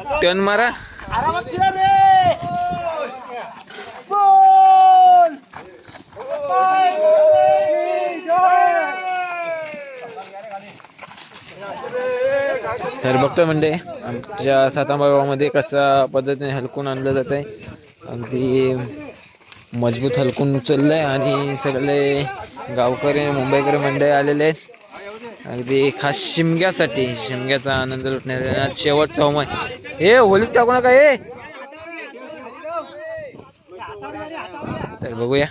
Turn मारा. आरामात फिरा रे. बोल. तर बघतोय म्हणजे आमच्या साताबाबामध्ये कशा पद्धतीने हलकून आणलं जात आहे. अगदी मजबूत हलकून उचललंय आणि सगळे गावकरी मुंबईकरी मंडळी आलेले आहेत. अगदी खास शिमग्याचा आनंद लुटण्याचा शेवटचा होम आहे. हे होलीत टाकू नका हे. तर बघूया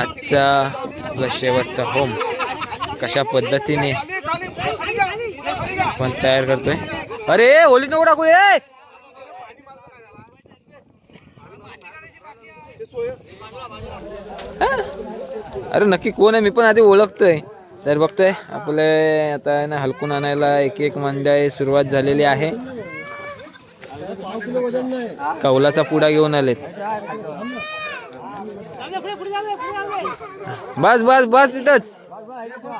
आजचा आपला शेवटचा होम कशा पद्धतीने आपण तयार करतोय. अरे होलीत नको टाकू हे. अरे नक्की कोण आहे मी पण आधी ओळखतोय. तर बघतोय आपले आता ना हलकून आणायला एक एक मंडळी सुरुवात झालेली आहे. कौलाचा पुडा घेऊन आलेत. बस बस बस इथंच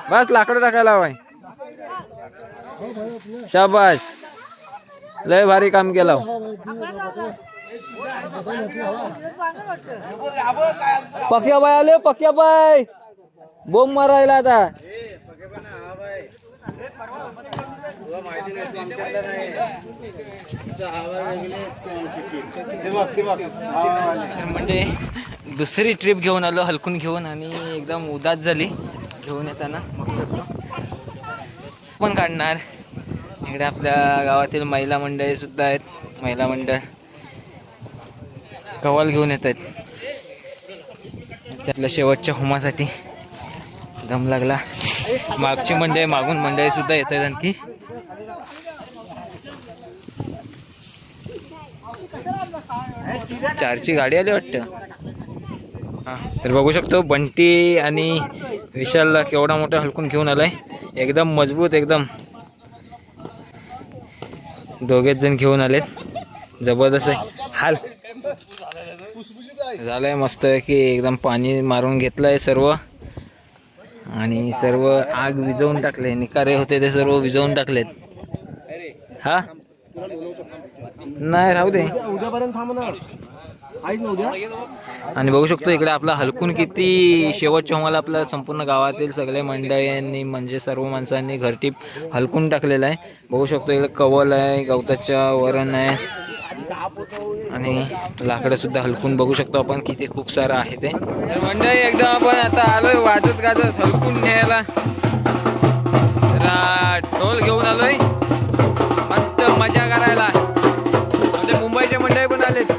बस. लाकडं टाकायला हवाय. शाबास लय भारी काम केलं. पक्या बाय आले. पक्या बाय बोंब मारायला आता. म्हणजे दुसरी ट्रिप घेऊन आलो हलकून घेऊन आणि एकदम उदास झाली घेऊन येताना. पण काढणार इकडे आपल्या गावातील महिला मंडळी सुद्धा आहेत. महिला मंडळ कवाल घेऊन येत आहेत. त्यातल्या शेवटच्या होमासाठी दम लागला. मागची मंडळी मागून मंडळी सुद्धा येत आहेत. आणखी चारची गाडी आली वाटतं. हा तर बघू शकतो बंटी आणि विशालला केवढा मोठा हलकून घेऊन आलाय. एकदम मजबूत एकदम दोघेच जण घेऊन आलेत. जबरदस्त आहे. हाल झालंय मस्त आहे की एकदम पाणी मारून घेतलंय सर्व आणि सर्व आग विझवून टाकले. निकारे होते ते सर्व विझवून टाकलेत. हा नाही राहू दे. उद्यापर्यंत थांब ना. आणि बघू शकतो इकडे आपला हलकून किती शेवटच्या होमाला आपल्या संपूर्ण गावातील सगळे मंडळींनी म्हणजे सर्व माणसांनी घरटीप हलकून टाकलेला आहे. बघू शकतो इकडे कवल आहे, गवताच्या वरण आहे आणि लाकडं सुद्धा हलकून बघू शकतो आपण किती खूप सारं आहे ते. मंडळी एकदम आपण आता आलोय वाजत गाजत हलकून न्यायला. ढोल घेऊन आलोय मस्त मजा करायला. म्हणजे मुंबईचे मंडळी पण आलेत.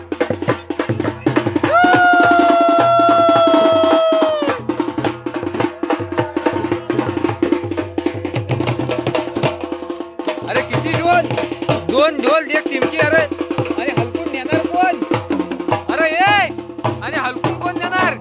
अरे किती ढोल. दोन ढोल एक टिमकी. अरे अरे हलकून नेणार कोण. अरे ये आणि हलकून कोण देणार.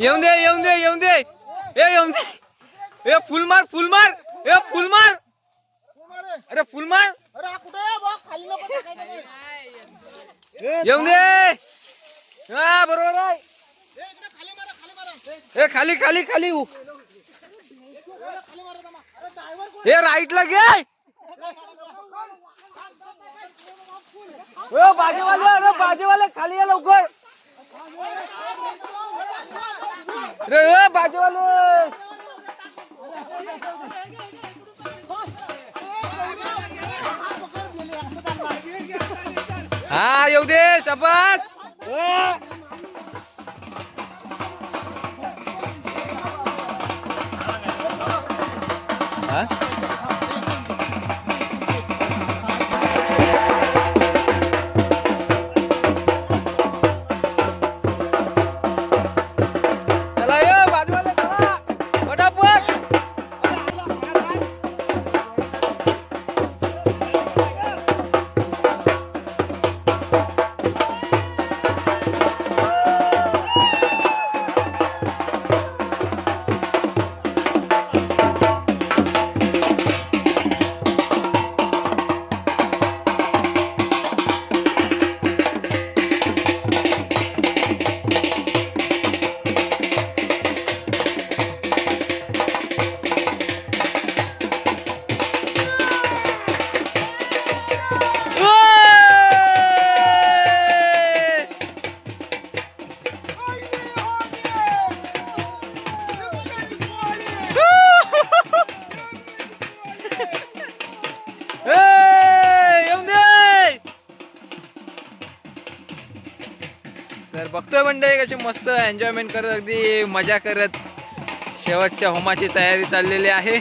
येऊन दे येऊन दे येऊन दे. ए येऊन दे. ए फुल मार फुल मार. ए फुल मार. अरे फुल मार. येऊन दे. हा बरोबर आहे. ए खाली खाली खाली. ए राईटला घे. बाजूवाले. अरे बाजूवाले खाली या लवकर. रे बाजूवाले. हा येऊ दे. शाबास. हा तर बघतोय मंडळी कशी मस्त एन्जॉयमेंट करत अगदी मजा करत शेवटच्या होमाची तयारी चाललेली आहे.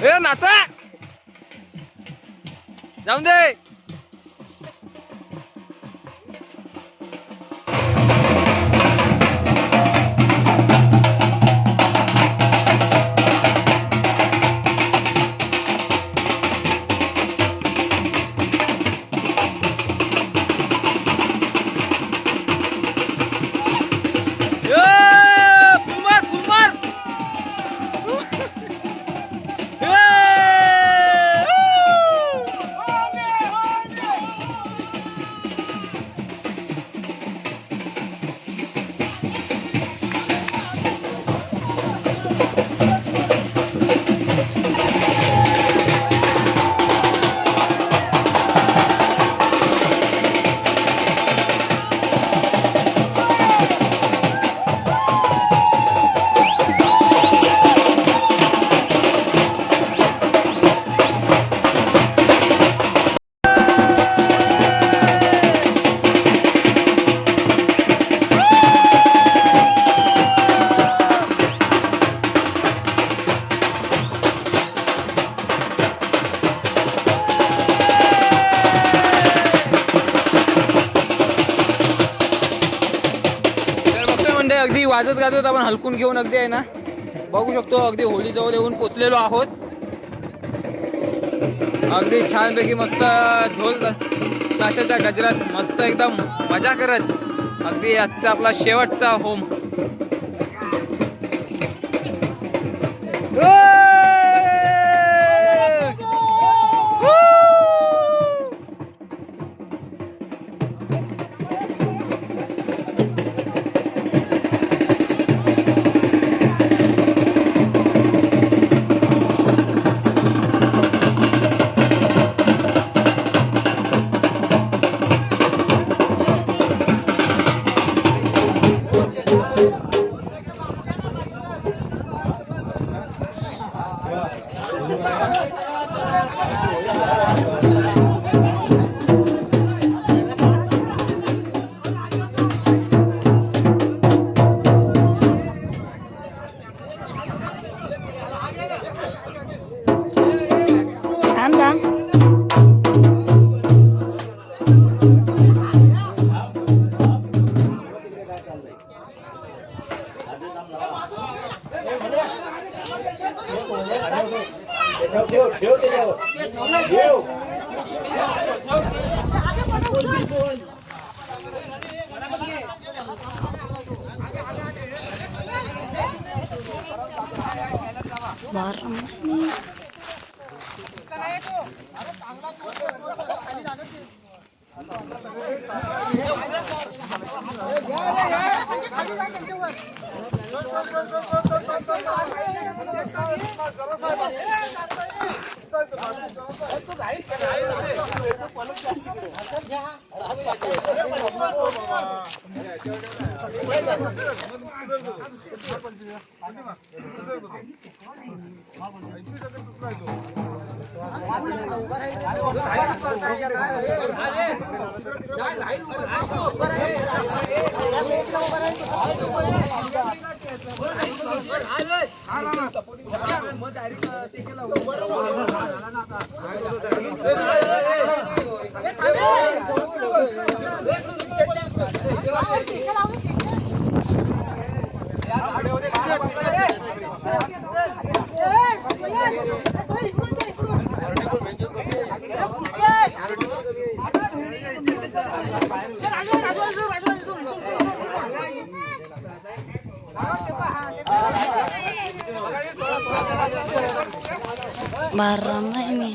ए नाचा जाऊन दे. अगदी वाजत गाजत आपण हलकून घेऊन अगदी आहे ना बघू शकतो अगदी होळी जवळ येऊन पोचलेलो आहोत. अगदी छानपैकी मस्त ढोल ताशाच्या गजरात मस्त एकदम मजा करत अगदी आजचा आपला शेवटचा होम. Barama ini.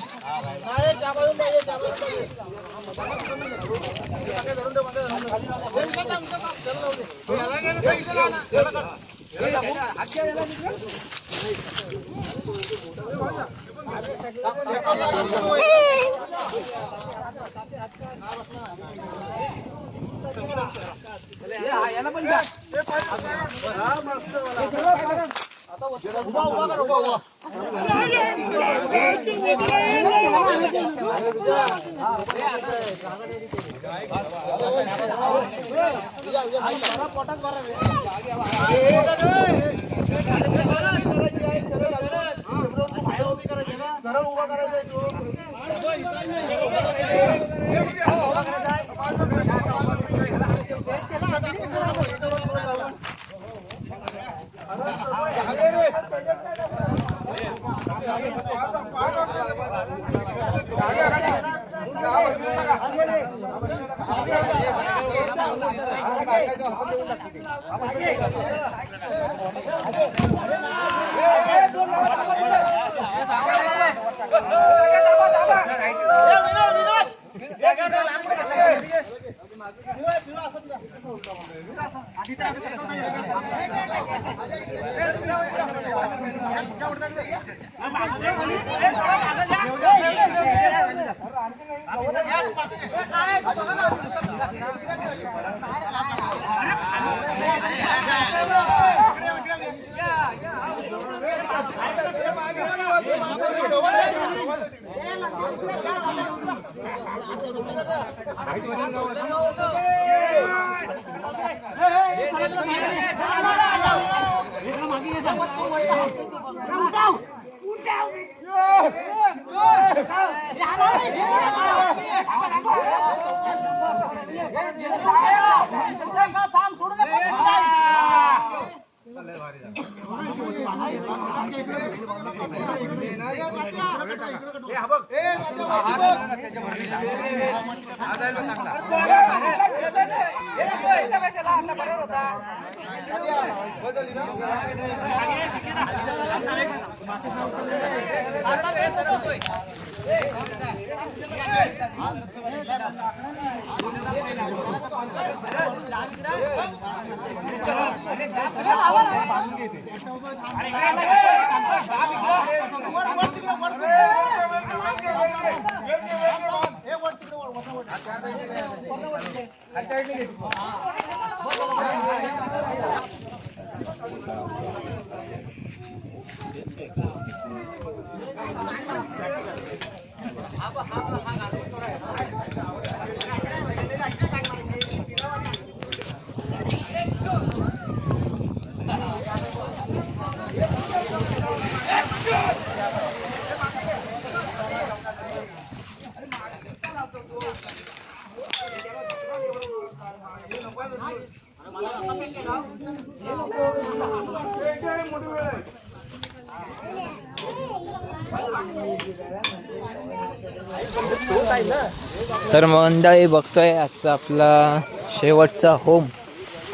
तर मंडळी बघतोय आजचा आपला शेवटचा होम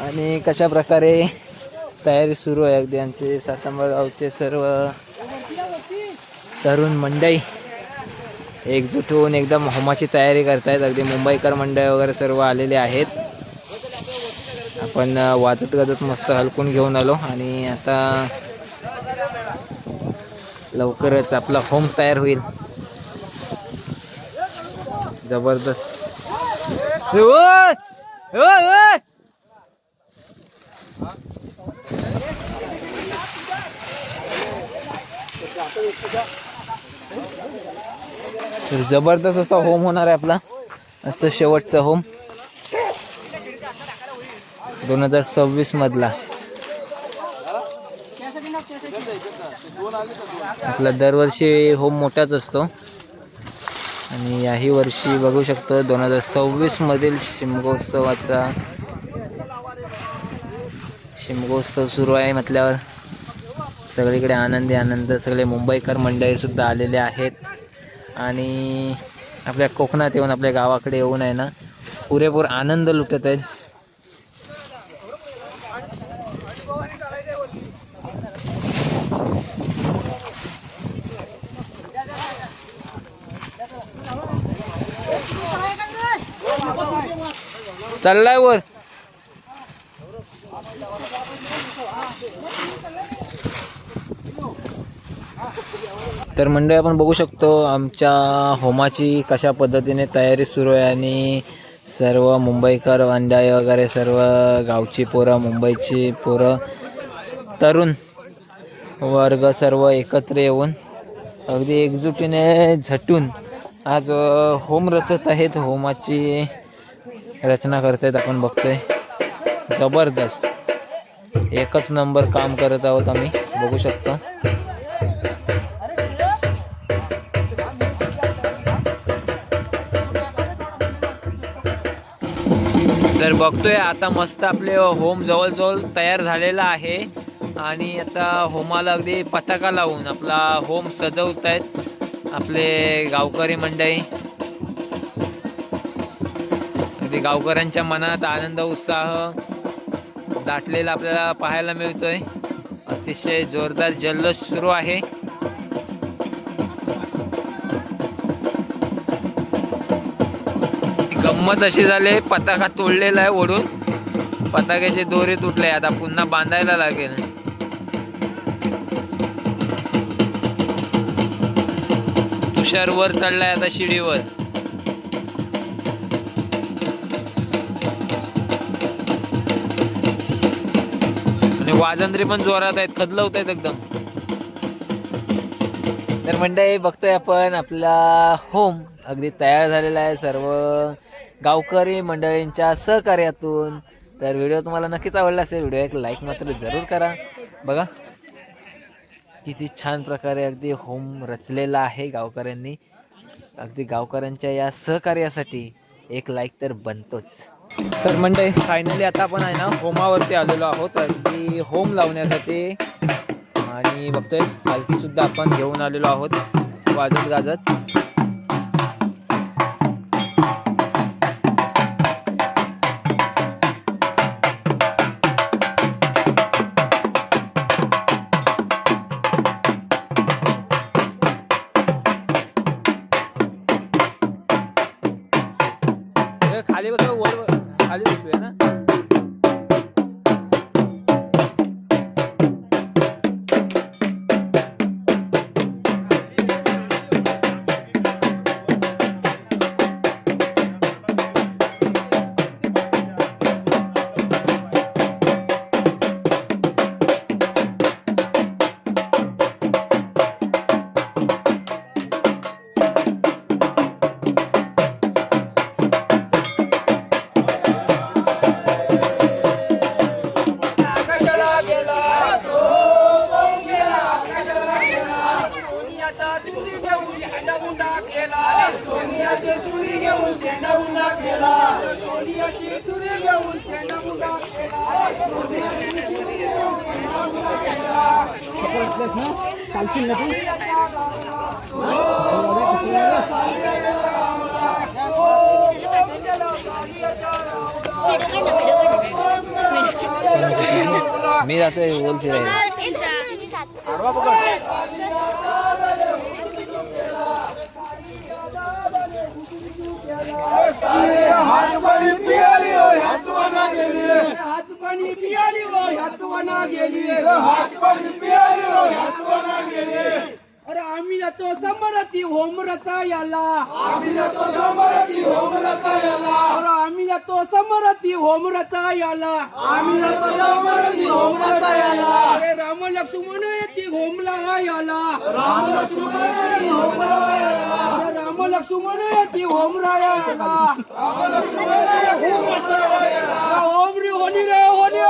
आणि कशा प्रकारे तयारी सुरू आहे. अगदी आमचे सातांबा गावचे सर्व तरुण मंडळी एकजूट होऊन एकदम होमाची तयारी करतायत. अगदी मुंबईकर मंडळी वगैरे सर्व आलेले आहेत. आपण वाजत गाजत मस्त हलकून घेऊन आलो आणि आता लवकरच आपला होम तयार होईल. जबरदस्त. तर जबरदस्त असा होम होणार आहे आपला आजचा शेवटचा होम 2026 मधला. आपला दरवर्षी होम मोठाच असतो आणि याही वर्षी बघू शकतो 2026 मधील शिमगोत्सव सुरू आहे म्हटल्यावर सगळीकडे आनंदी आनंद. सगळे मुंबईकर मंडळी सुद्धा आलेले आहेत आणि आपल्या कोकणात येऊन आपल्या गावाकडे येऊन आहे ना पुरेपूर आनंद लुटत आहेत. चाललाय वर. तर मंडळी आपण बघू शकतो आमच्या होमाची कशा पद्धतीने तयारी सुरू आहे आणि सर्व मुंबईकर मंडळी वगैरे सर्व गावची पोरं मुंबईची पोरं तरुण वर्ग सर्व एकत्र येऊन अगदी एकजुटीने झटून आज होम रचत आहेत. होमाची रचना करतायत. आपण बघतोय जबरदस्त एकच नंबर काम करत आहोत आम्ही, बघू शकतो. तर बघतोय आता मस्त आपले होम जवळजवळ तयार झालेला आहे आणि आता होमाला अगदी पताका लावून आपला होम सजवत आहेत आपले गावकरी मंडळी. अगदी गावकऱ्यांच्या मनात आनंद उत्साह दाटलेला आपल्याला पाहायला मिळतोय. अतिशय जोरदार जल्लोष सुरू आहे. गंमत अशी झाली, पताका तोडलेला आहे ओढून, पताक्याचे दोरे तुटले, आता पुन्हा बांधायला लागेल. तुषार वर चढलाय आता शिडीवर. आणि वाजंत्री पण जोरात आहेत, खदलवत आहेत एकदम. तर मंडळी बघतोय आपण आपला होम अगदी तयार झालेला आहे सर्व गावकरी मंडळींच्या सहकार्यातून. तर व्हिडिओ तुम्हाला नक्कीच आवडला असेल. व्हिडिओ एक लाईक मात्र जरूर करा. बघा किती छान प्रकारे अगदी होम रचलेला आहे गावकऱ्यांनी. अगदी गावकऱ्यांच्या या सहकार्यासाठी एक लाईक तर बनतोच. तर मंडळी फायनली आता आपण आहे ना होमावरती आलेलो आहोत अगदी होम लावण्यासाठी. आणि बघतोय पालखी सुद्धा आपण घेऊन आलेलो आहोत वाजत गाजत. खाली बस, वर खाली बसूया ना. मी जातोय बोल फिरायला. अरे आम्ही जातो समरती होमरता याला. आम्ही जातो समरती होमरता याला. अरे आम्ही जातो समरती होमरता याला. आम्ही जातो समरती होमरता याला. अरे राम लक्ष्मण येती होमला याला. राम लक्ष्मण येती होमला याला. अरे राम लक्ष्मण येती होमला याला. राम लक्ष्मण येती होमला याला. होम रे होली रे होली.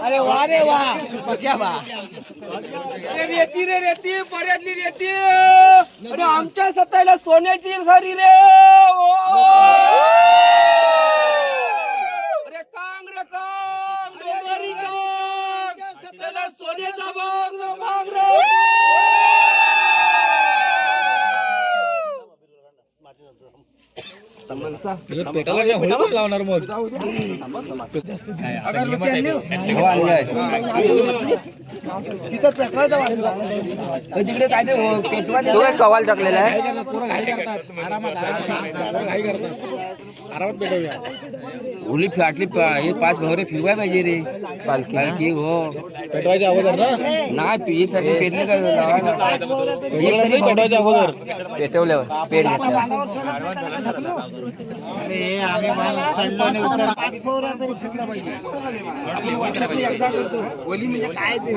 अरे वा रे वा, क्या बा रेती रे रेती, पर्यातली रेती. आणि आमच्या सत्ताला सोन्याची सारी रे. अरे कांग रे कांग, डोंगरी कांग, सत्ताला सोन्याचा बांग बांग रे. तिकडे काय ते पेटवा कवाल टाकलेला आहे. ओली फाटली हे 5 भवरे फिरवाय पाहिजे रे पालखी हो पेटवायच्या अगोदर ना नाही साठी पेटले का पेटवायच्या अगोदर पेटवल्यावर पेट घेतल्यावर होली म्हणजे काय ते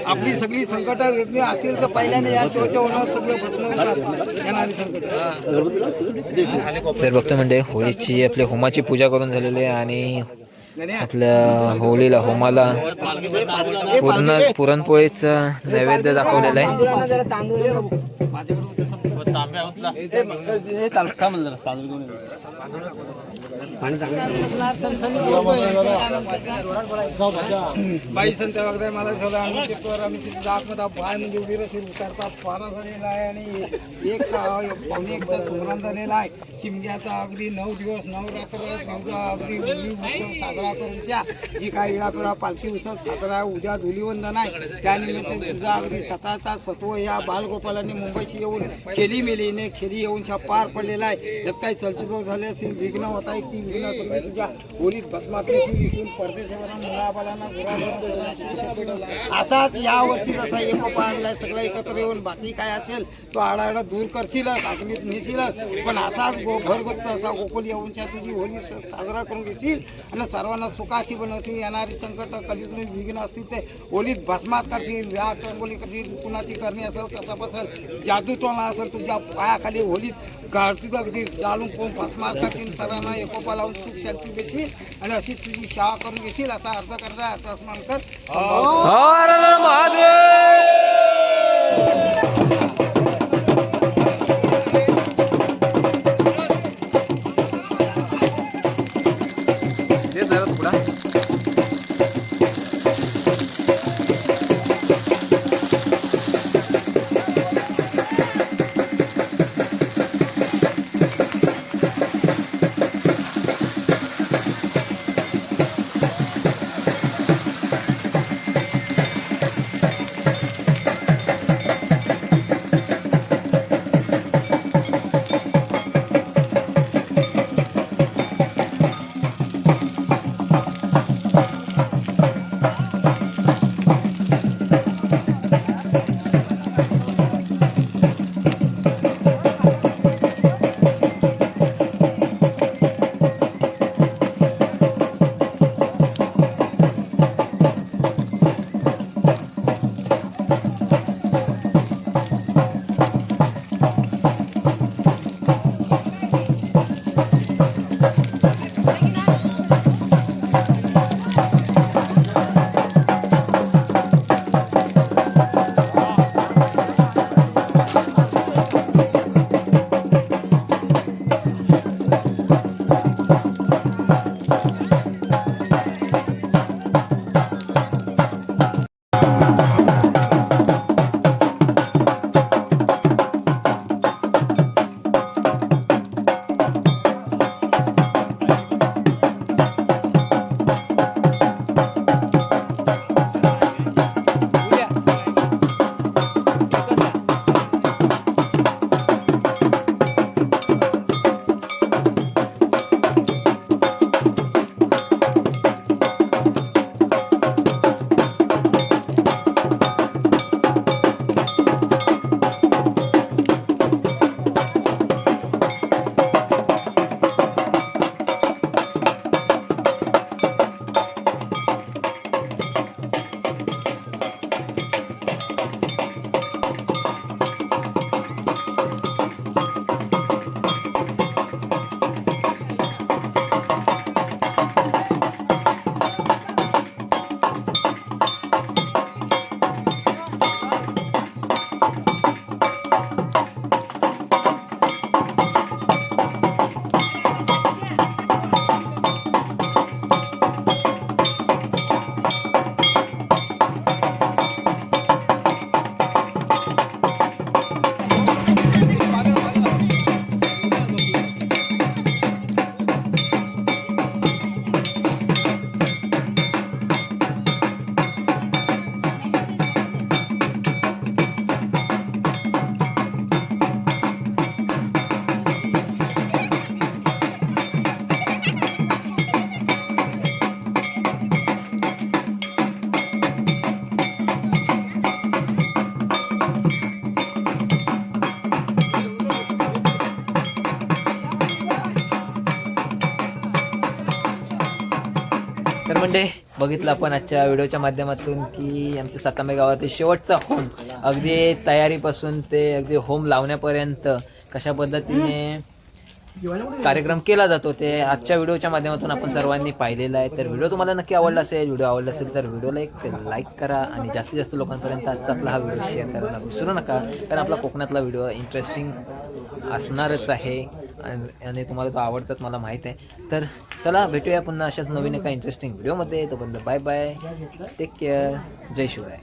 आपली सगळी संकट वेगळी असतील तर पहिल्याने या शेवटच्या होणार सगळं भस्म येणारी संकट. तर बघतो म्हणजे होळीची आपल्या होमाची पूजा करून झालेली आहे आणि आपल्या होळीला होमाला पुरणपोळीचा नैवेद्य दाखवलेला आहे. बाई संत वगैरे मला ठेवला आम्ही चित्तवर आम्ही आतमध्ये बाय म्हणजे उभी रसील उतरतात पारा झालेला आहे आणि एक पावणे एक तास सुमरण झालेला आहे. शिमग्याचा अगदी 9 दिवस 9 रात्र तुझा अगदी होळी उत्सव साजरा करूनच्या जी काही इडापिडा पालखी उत्सव साजरा आहे. उद्या धुलीवंदन आहे त्यानिमित्त तुझा अगदी स्वतःचा सत्व या बालगोपालांनी मुंबईशी येऊन खेली मेलीने खेली येऊनच्या पार पडलेला आहे. त्यात काही चलचुलो झाले असेल विघ्न होत आहे ती विघ्न सगळी तुझ्या होळीत भस्मात्मेशी विकून परदेशावरून मुलाबालांना असाच या वर्षी जसा एकोपा आणलाय सगळं एकत्र येऊन बाकी काय असेल तो आडाआडा दूर करशीलच आगमीत नेशीलच पण असाच घरगुप्त असा गोकुल येऊनच्या तुझी होळी साजरा करून घेशील आणि सर्वांना सुखाशी बनवतील. येणारी संकट कधी तुम्ही विघ्न असतील ते होळीत भस्मात करशील या रंगोली करशील कुणाची करणी असेल कसा बसेल जादू टोना असेल तुझ्या पायाखाली होळीत गाळती अगदी जाळून कोण भस्मात करशील सर्वांना एकोपा लावून सुख शांती देशील आणि अशी तुझी सेवा करून घेशील असा अर्ज करता अर्थ स्मरण कर. हर हर महादेव. मंडे, बघितलं आपण आजच्या व्हिडिओच्या माध्यमातून की आमच्या सातांबे गावातील शेवटचा होम, अगदी तयारीपासून ते अगदी होम लावण्यापर्यंत कशा पद्धतीने कार्यक्रम केला जातो ते आजच्या व्हिडिओच्या माध्यमातून आपण सर्वांनी पाहिलेलं आहे. तर व्हिडिओ तुम्हाला नक्की आवडला असेल. व्हिडिओ आवडला असेल तर व्हिडिओला एक लाईक करा आणि जास्तीत जास्त लोकांपर्यंत आजचा आपला हा व्हिडिओ शेअर करायला विसरू नका, कारण आपला कोकणातला व्हिडिओ इंटरेस्टिंग असणारच आहे आणि तुम्हाला तो आवडतात मला माहीत आहे. तर चला भेटूया पुन्हा अशाच नवीन एका इंटरेस्टिंग व्हिडिओमध्ये. तोपर्यंत बाय बाय, टेक केअर, जय शिवराय.